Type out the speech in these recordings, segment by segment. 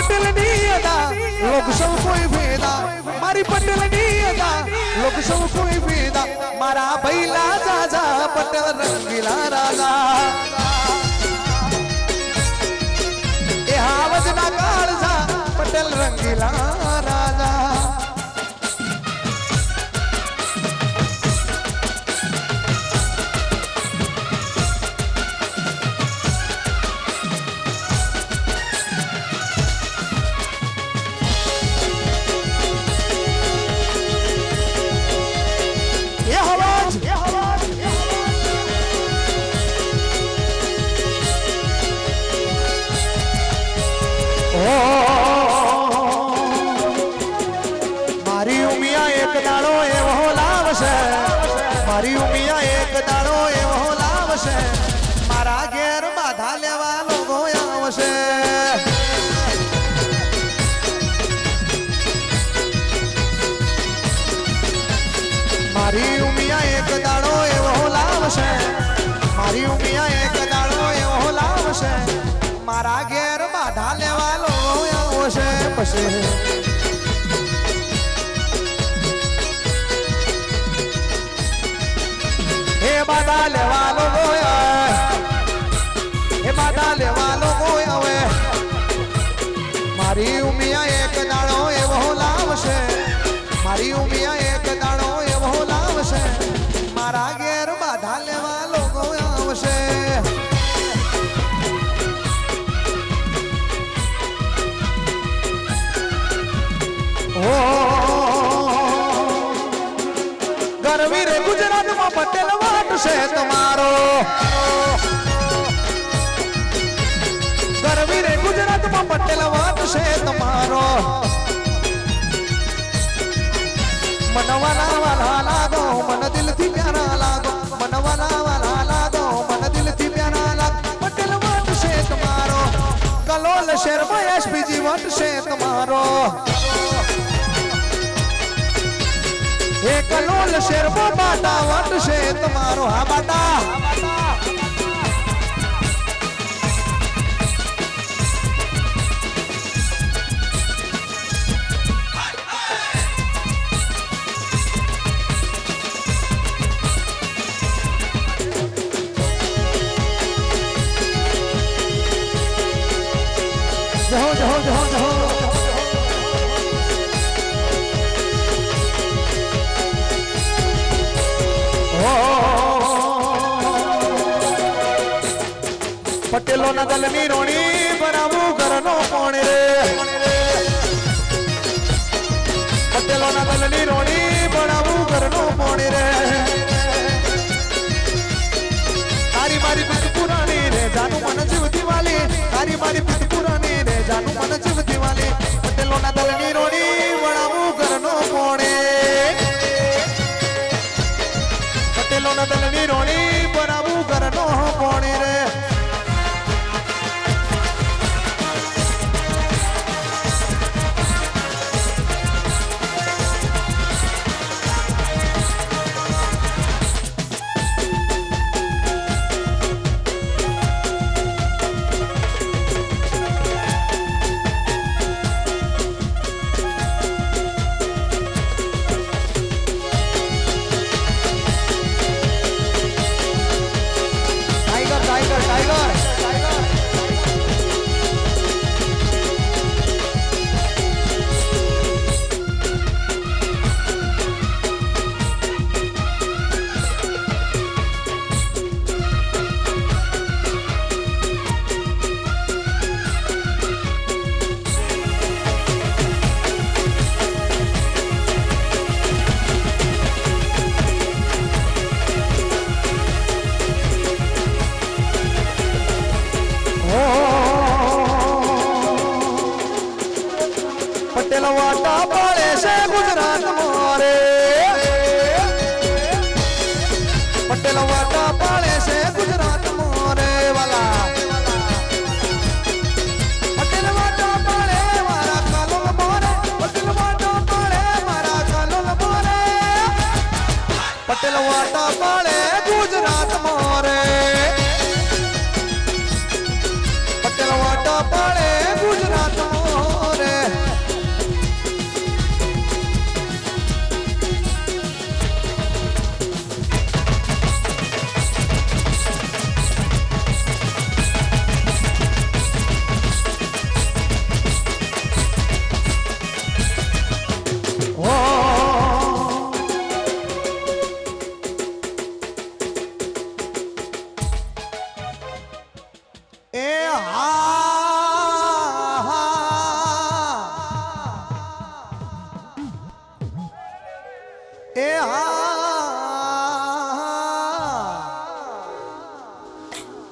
पटेल नियदा लोग सब कोई भेदा मारी पटेल नियदा लोग सब कोई भेदा मारा भैला जाजा पटेल रंगीला राजा ए हावज ना काळजा पटेल रंगीला राजा मारी उमिया एक दाड़ो एवो लावशे मारी उमिया एक दाड़ो एवो लावशे मारा घेर बाधा लेवा लोगो आवशे मारी उमिया एक दाड़ो एवो लावशे मारी उमिया एक दाड़ो एवो लावशे मारा घेर बाधा लेवा लोगो आवशे पछे बाधा लेवा लोगो हे बाधा लेवा लोगो आवे मारी उमिया एक दाड़ो एवो लावशे मारी उमिया एक दाड़ो एवो लावशे मारा घेर बाधा लेवा लोगो आवशे ओ गरवी रे गुजरात में पटेल वाट से तुम्हारो गरवी रे गुजरात में पटेल वाट से तुम्हारो मनवाला वाला लागो मन दिल थी प्यारा लागो मनवाला वाला लागो मन दिल थी प्यारा लागो पटेल वाट से तुम्हारो कलोल शहर में एसपीजी वाट से तुम्हारो एक लोल शेर बाटा वट से तुम्हारो हा बाटा जहो जहो जहो जहो पटेलो ना दल नी रोणी बनावू करनो कोणे रे पटेलो ना दल नी रोणी बनावू करनो कोणे रे तारी मारी पित पुरानी रे जानू मन जीवती वाली तारी मारी पित पुरानी रे जानू मन जीवती वाली पटेलो ना दल नी रोणी बनावू करनो कोणे पटेलो ना दल नी रोणी बनावू करनो कोणे रे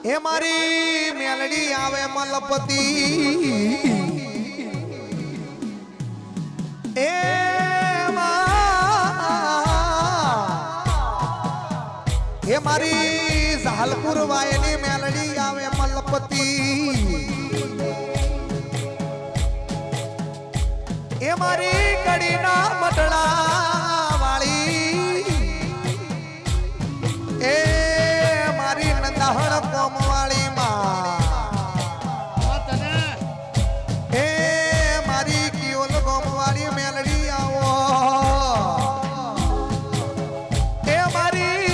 એ મારી મેલડી આવે મલપતિ એ મારી ઝાલપુર વાયની મેલડી આવે મલપતિ એ મારી કડીના મટડા વાળી એ મારી નંદાહણ કોમ વાળી માં એ મારી કિયોલ કોમ વાળી મેલડી આવો એ મારી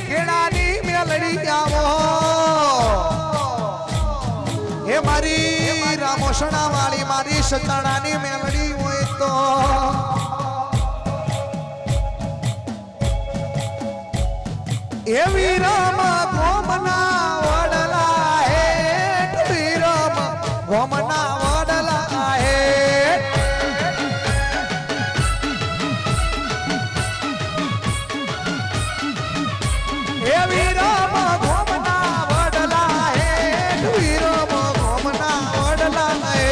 ખેડાની મેલડી આવો એ મારી રામોસણા વાળી મારી સતાણાની મેલડી હોય તો એ વીરમ ગોમના વડલા હે વીરમ ગોમના વડલા હે એ વીરમ ગોમના વડલા હે વીરમ ગોમના વડલા હે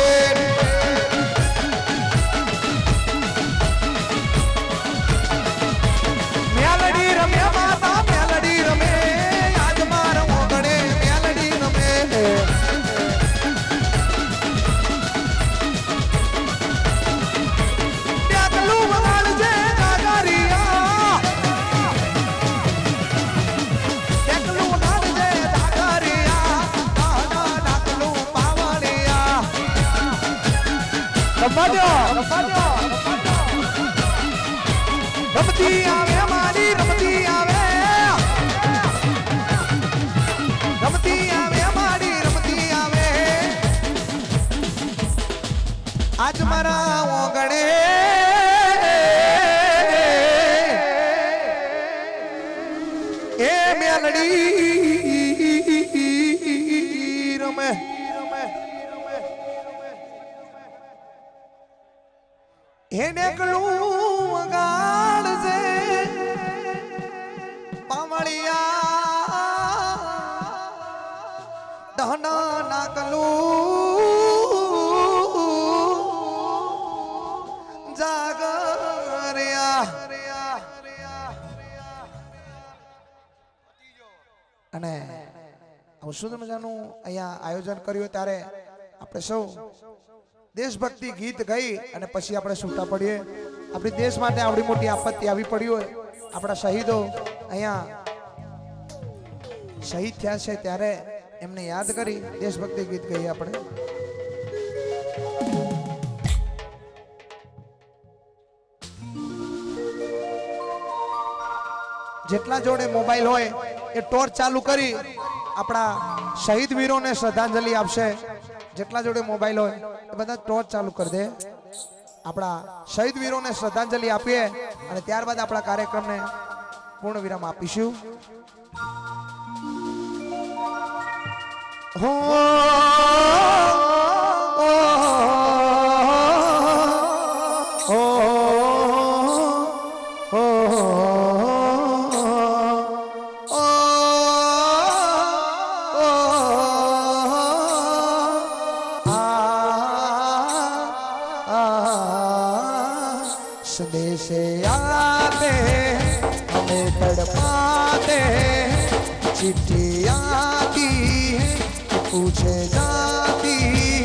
મેલડી રમે માતા મેલડી રમે આજ મારો ઓગણે મેલડી રમે ડાકલું વગાડજે ડાગરિયા ડાકલું વગાડજે ડાગરિયા દાદા ડાકલું પાવડિયા રમતી આવે મારી રમતી આવે રમતી આવે મારી રમતી આવે આજ મારા ઓગણે એ મેલડી રમે એને કલું વગાડજે પાવળિયા દહના નાકલું જાગરિયા અને આવું સુંદર મજાનું અહીંયા આયોજન કર્યું ત્યારે આપણે સૌ દેશભક્તિ ગીત ગાઈ અને પછી આપણે છૂટા પડીએ આપણી દેશ માટે આવડી મોટી આપત્તિ આવી પડી હોય આપણા શહીદો અહીંયા શહીદ થયા છે ત્યારે એમને યાદ કરી દેશભક્તિ ગીત ગાઈએ આપણે જેટલા જોડે મોબાઈલ હોય એ ટોર્ચ ચાલુ કરી આપણા શહીદ વીરોને શ્રદ્ધાંજલિ આપશે જેટલા જોડે મોબાઈલ હોય એ બધા ટોર્ચ ચાલુ કરી દે આપણા શહીદ વીરોને શ્રદ્ધાંજલિ આપીએ અને ત્યારબાદ આપણા કાર્યક્રમને પૂર્ણ વિરામ આપીશું હો संदेशे आते हमें तड़पाते चिट्ठी आती है पूछे जाती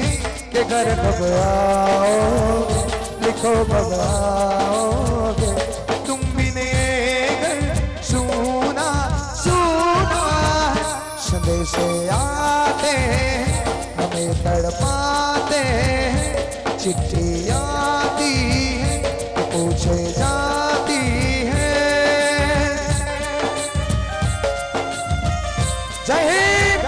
है कि घर कब आओगे लिखो कब आओगे तुम भी ने घर सुना सुना संदेशे आते हमें तड़पाते चिट्ठी आती पूछे जाती है जय हिंद।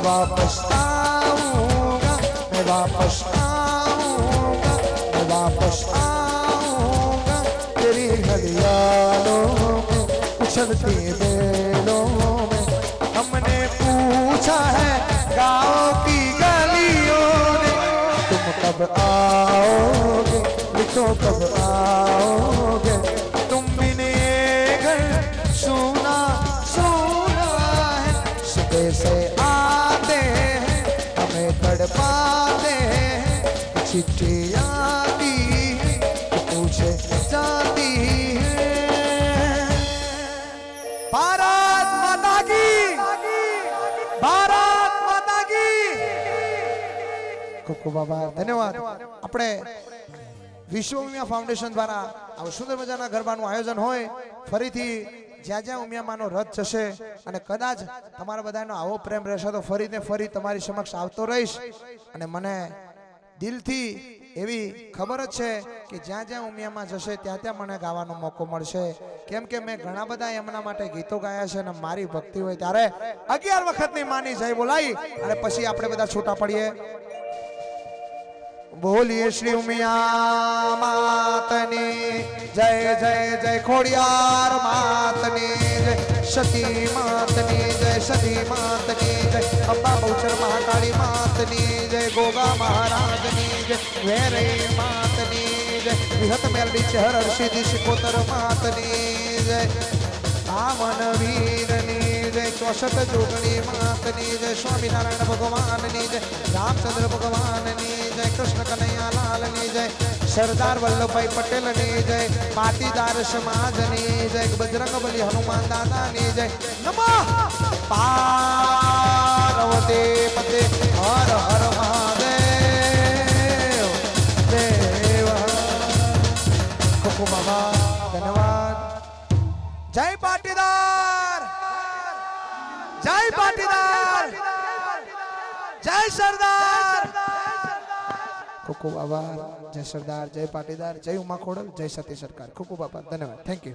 मैं वापस आऊंगा, मैं वापस आऊंगा, मैं वापस आऊंगा तेरी हरियालों में उछलती बेलों में। हमने पूछा है गाँव की गलियों ने तुम कब आओगे, लिखो कब आओगे। तुम बिन ये घर सुना सुना है, सुबह से आते हैं हमें तड़पाते हैं। चिट्ठी आती है पूछे जाती है। भारत माता की, ભારત માતા કી। ખૂબ ખૂબ આભાર, ધન્યવાદ। આપણે વિશ્વ ઉમિયા ફાઉન્ડેશન દ્વારા આવું સુંદર મજાના ગરબાનું આયોજન હોય, ફરીથી જ્યાં જ્યાં ઉમિયામાનો રથ જશે અને કદાચ તમારા બધાનો આવો પ્રેમ રહેશે તો ફરી ને ફરી તમારી સમક્ષ આવતો રહીશ। અને મને દિલથી એવી ખબર જ છે કે જ્યાં જ્યાં ઉમિયામાં જશે ત્યાં ત્યાં મને ગાવાનો મોકો મળશે, કેમ કે મેં ઘણા બધા એમના માટે ગીતો ગાયા છે અને મારી ભક્તિ હોય ત્યારે 11 વખતની માની જય બોલાઈ અને પછી આપણે બધા છૂટા પડીએ। बोलिए श्री उमिया मातनी जय जय जय, खोड़ियार मातनी जय, सती मातनी जय, सती मातनी जय, अम्बा बहुचर महाकाली मातनी जय, गोगा महाराजनी जय, वेरे मातनी जय, विहत मेलडी चहर अर्षिधि शिकोतर मातनी जय, आमन वीरनी जय, 64 जोगणी मातनी जय, स्वामीनारायण भगवाननी जय, रामचंद्र भगवाननी जय, कृष्ण कन्हैया लालनी जय, सरदार वल्लभ पटेल ने जय, पाटीदार समाजनी जय, बजरंग बली हनुमान दादा ने जय। नमः पार्वती पते हर हर महादेव देव। खूब बाबा धन्यवाद। जय पाटीदार, जय पाटीदार, जय सरदार। खूब खूब आभार। जय सरदार, जय पाटीदार, जय उमा खोड़ल, जय सती सरकार। खूब खूब आभार, धन्यवाद, थैंक यू।